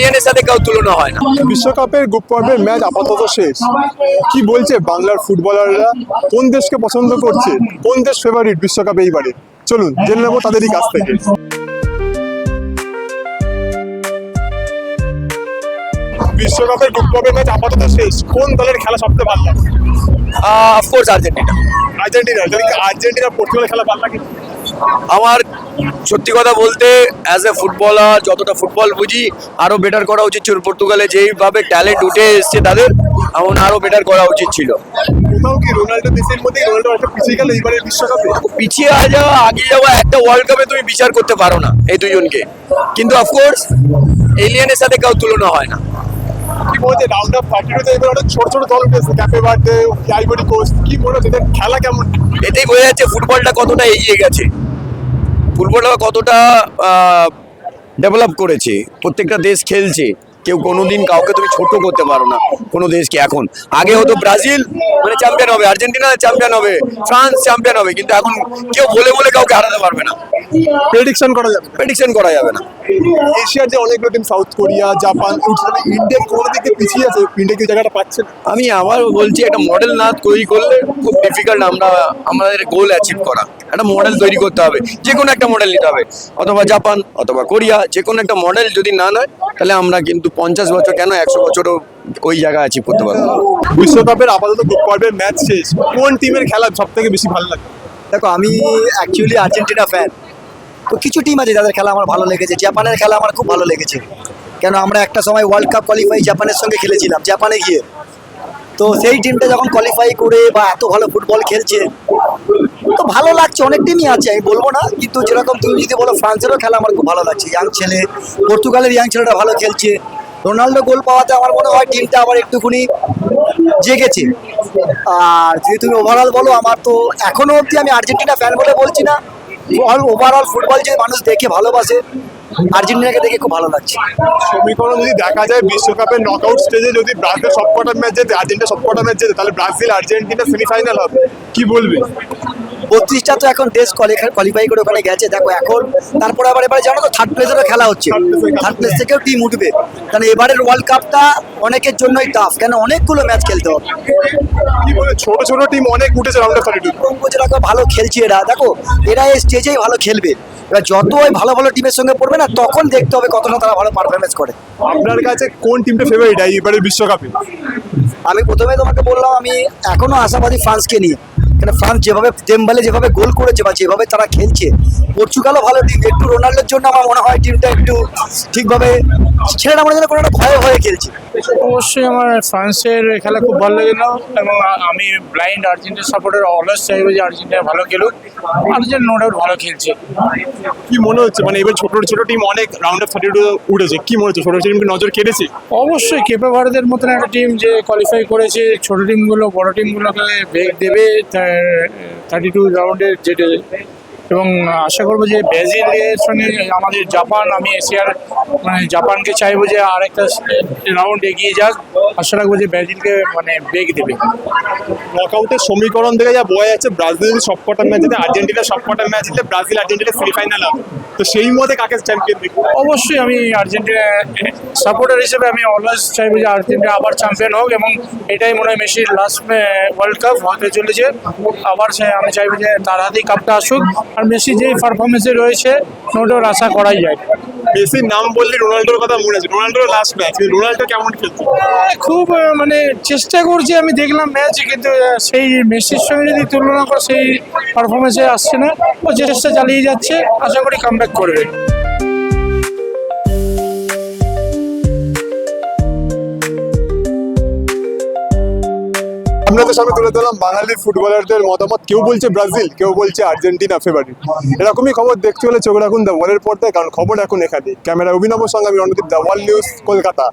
এলিয়েনের সাথে কাউ তুলনা হয় না। বিশ্বকাপের গ্রুপ পর্বের ম্যাচ আপাতত শেষ। কি বলছে বাংলার ফুটবলাররা? কোন দেশকে পছন্দ করছে? কোন দেশ ফেভারিট বিশ্বকাপে এইবারে? চলুন জেনে নেবো তাদেরই কাছ থেকে। বিশ্বকাপের গ্রুপ পর্বের ম্যাচ আপাতত শেষ। কোন দলের খেলা সবচেয়ে ভালো লাগে? Of course Argentina. আর্জেন্টিনা পর্তুগালের খেলা ভালো লাগে? আমার সত্যি কথা বলতে অ্যাজ এ ফুটবলার যতটা ফুটবল বুঝি আরো বেটার করা উচিত ছিল। পর্তুগালে যেইভাবে ট্যালেন্ট উঠে এসছে তাদের এমন আরো বেটার করা উচিত ছিল। কোথাও কি রোনাল্ডো দেশের মধ্যে রোনাল্ডো একটা পিছিয়ে গেল এইবারের বিশ্বকাপে? পিছিয়ে যাওয়া আগে যাওয়া একটা ওয়ার্ল্ড কাপে তুমি বিচার করতে পারো না এই দুজনকে, কিন্তু অফকোর্স এলিয়েনের সাথে কাউ তুলনা হয় না। কি বলছে রাউন্ড অফ 32 তে এবার অনেক ছোট ছোট দল উঠেছে, ক্যাপে ভার্দে, আইভরি কোস্ট। কি মনে হচ্ছে এদের খেলা কেমন? এতেই বোঝা যাচ্ছে ফুটবলটা কতটা এগিয়ে গেছে, ফুটবলটা কতটা ডেভেলপ করেছে। প্রত্যেকটা দেশ খেলছে, কেউ কোনোদিন কাউকে তুমি ছোট করতে পারো না কোনো দেশকে। এখন আগে হতো ব্রাজিল মানে চ্যাম্পিয়ন হবে, আর্জেন্টিনা চ্যাম্পিয়ন হবে, ফ্রান্স চ্যাম্পিয়ন হবে, কিন্তু এখন কেউ বলে বলে কাউকে হারাতে পারবে না। প্রেডিকশন করা যাবে? প্রেডিকশন করা যাবে না। এশিয়ার যে অনেকগুলো team, south Korea, Japan, India কোনো দিকে পিছিয়ে আছে? ইন্ডিয়া কি জায়গাটা পাচ্ছে না? আমি আবার বলছি একটা মডেল না তৈরি করলে খুব ডিফিকাল্ট আমাদের গোল অ্যাচিভ করা। একটা মডেল তৈরি করতে হবে, যে কোনো একটা মডেল নিতে হবে, অথবা জাপান অথবা কোরিয়া, যে কোনো একটা মডেল যদি না নেয় তাহলে আমরা কিন্তু 50 বছর কেন 100 বছরও ওই জায়গা অ্যাচিভ করতে পারবো। বিশ্বকাপের আপাতত গ্রুপ পর্বের ম্যাচ শেষ। কোন টিমের খেলা সব থেকে বেশি ভালো লাগে? দেখো, আমি অ্যাকচুয়ালি আর্জেন্টিনা ফ্যান। তো কিছু টিম আছে যাদের খেলা আমার ভালো লেগেছে। জাপানের খেলা আমার খুব ভালো লেগেছে, কেন আমরা একটা সময় ওয়ার্ল্ড কাপ কোয়ালিফাই জাপানের সঙ্গে খেলেছিলাম জাপানে গিয়ে। তো সেই টিমটা যখন কোয়ালিফাই করে বা এত ভালো ফুটবল খেলছে তো ভালো লাগছে। অনেক টিমই আছে, আমি বলবো না, কিন্তু যেরকম তুমি যদি বলো ফ্রান্সেরও খেলা আমার খুব ভালো লাগছে। ইয়াং ছেলে, পর্তুগালের ইয়াং ছেলেটা ভালো খেলছে। রোনাল্ডো গোল পাওয়াতে আমার মনে হয় টিমটা আবার একটুখানি জেগেছে। আর যদি তুমি ওভারঅল বলো, আমার তো এখনো অবধি আমি আর্জেন্টিনা ফ্যান বলে বলছি না, ওভারঅল ফুটবল যে মানুষ দেখে ভালোবাসে, আর্জেন্টিনাকে দেখে খুব ভালো লাগছে। সমীকরণ যদি দেখা যায় বিশ্বকাপের নকআউট স্টেজে যদি ব্রাজিল সবকটা ম্যাচ জেতে, আর্জেন্টিনা সবকটা ম্যাচ জেতে, তাহলে ব্রাজিল আর্জেন্টিনা সেমিফাইনাল হবে। কি বলবে? 32টা তো এখন দেশ কোয়ালিফাই করে ওখানে গেছে। দেখো এখন তারপরে আবার এবারে জানো তো থার্ড প্লেসেরও খেলা হচ্ছে, থার্ড প্লেস থেকেও টিম উঠবে। কারণ এবারের ওয়ার্ল্ড কাপটা অনেকের জন্যই টাফ, কেন অনেকগুলো ম্যাচ খেলতে হবে। কি বলে ছোট ছোট টিম অনেক উঠেছে রাউন্ড অফ 32। যেরকম ভালো খেলছে এরা, দেখো এরা এই স্টেজেই ভালো খেলবে। এবার যত ওই ভালো ভালো টিমের সঙ্গে পড়বে না, তখন দেখতে হবে কতটা তারা ভালো পারফরমেন্স করে। আপনার কাছে কোন টিমটা ফেভারিট এইবারের বিশ্বকাপে? আমি প্রথমে তোমাকে বললাম, আমি এখনো আশাবাদী ফ্রান্সকে নিয়ে। কেন ফ্রান্স যেভাবে ডেম্বালে যেভাবে গোল করেছে বা যেভাবে তারা খেলছে, পর্তুগালও ভালো টিম। একটু রোনাল্ডোর জন্য আমার মনে হয় টিমটা একটু ঠিকভাবে ছেলেটা মনে হয় কোনো একটা ভয়ে ভয়ে খেলছে। অবশ্যই আমার ফ্রান্সের খেলা খুব ভালো লেগেল, এবং আমি ব্লাইন্ড আর্জেন্টিনা সাপোর্টার, অলওয়েজ চাইবো যে আর্জেন্টিনা ভালো খেলুক। আর্জেন্টিনা নো ডাউট ভালো খেলছে। কি মনে হচ্ছে মানে এবার ছোট ছোট টিম অনেক রাউন্ড অফ 32 উঠেছে, কি মনে হচ্ছে ছোট ছোট টিমকে নজর কেটেছে? অবশ্যই কেপে ভারতের মতন একটা টিম যে কোয়ালিফাই করেছে, ছোট টিমগুলো বড় টিমগুলোকে বেগ দেবে 32 রাউন্ডে যেতে। এবং আশা করবো যে ব্রাজিলের সঙ্গে আমাদের জাপান, আমি এশিয়ার মানে জাপানকে চাইবো যে আরেকটা রাউন্ড এগিয়ে যাক। আশা রাখবো যে ব্রাজিলকে মানে বেগ দেবে। নকআউটের সমীকরণ থেকে যা বোঝা যাচ্ছে ব্রাজিল সবকটা ম্যাচ জিতে, আর্জেন্টিনা সবকটা ম্যাচ জিতে, ব্রাজিল আর্জেন্টিনা সেমিফাইনাল হবে। তো সেই মতে কাকে চ্যাম্পিয়ন দেখবো? অবশ্যই আমি আর্জেন্টিনা সাপোর্টার হিসেবে আমি অলওয়েজ চাইবো যে আর্জেন্টিনা আবার চ্যাম্পিয়ন হোক, এবং এটাই মনে হয় মেসির লাস্ট ওয়ার্ল্ড কাপ হতে চলেছে। আবার আমি চাইবো যে তার হাতেই কাপটা আসুক। আর মেসি যেই পারফরমেন্সে রয়েছে নোটার আশা করাই যায়। মেসির নাম বললে রোনাল্ডোর কথা মনে আছে। রোনাল্ডোর লাস্ট ম্যাচ, রোনাল্ডো কেমন খেলছে? খুব মানে চেষ্টা করছি, আমি দেখলাম ম্যাচ, কিন্তু সেই মেসির সঙ্গে যদি তুলনা করে সেই পারফরমেন্সে আসছে না। ও চেষ্টা চালিয়ে যাচ্ছে, আশা করি কামব্যাক করবে। আপনাদের সামনে তুলে ধরলাম বাঙালি ফুটবলারদের মতামত। কেউ বলছে ব্রাজিল, কেউ বলছে আর্জেন্টিনা ফেভারিট। এরকমই খবর দেখতে হলে চোখ রাখুন দ্য ওয়ালের পর্দায়, কারণ খবর এখন এখানে। ক্যামেরা অভিনবর সঙ্গে আমি Randeep, the wall news, Kolkata.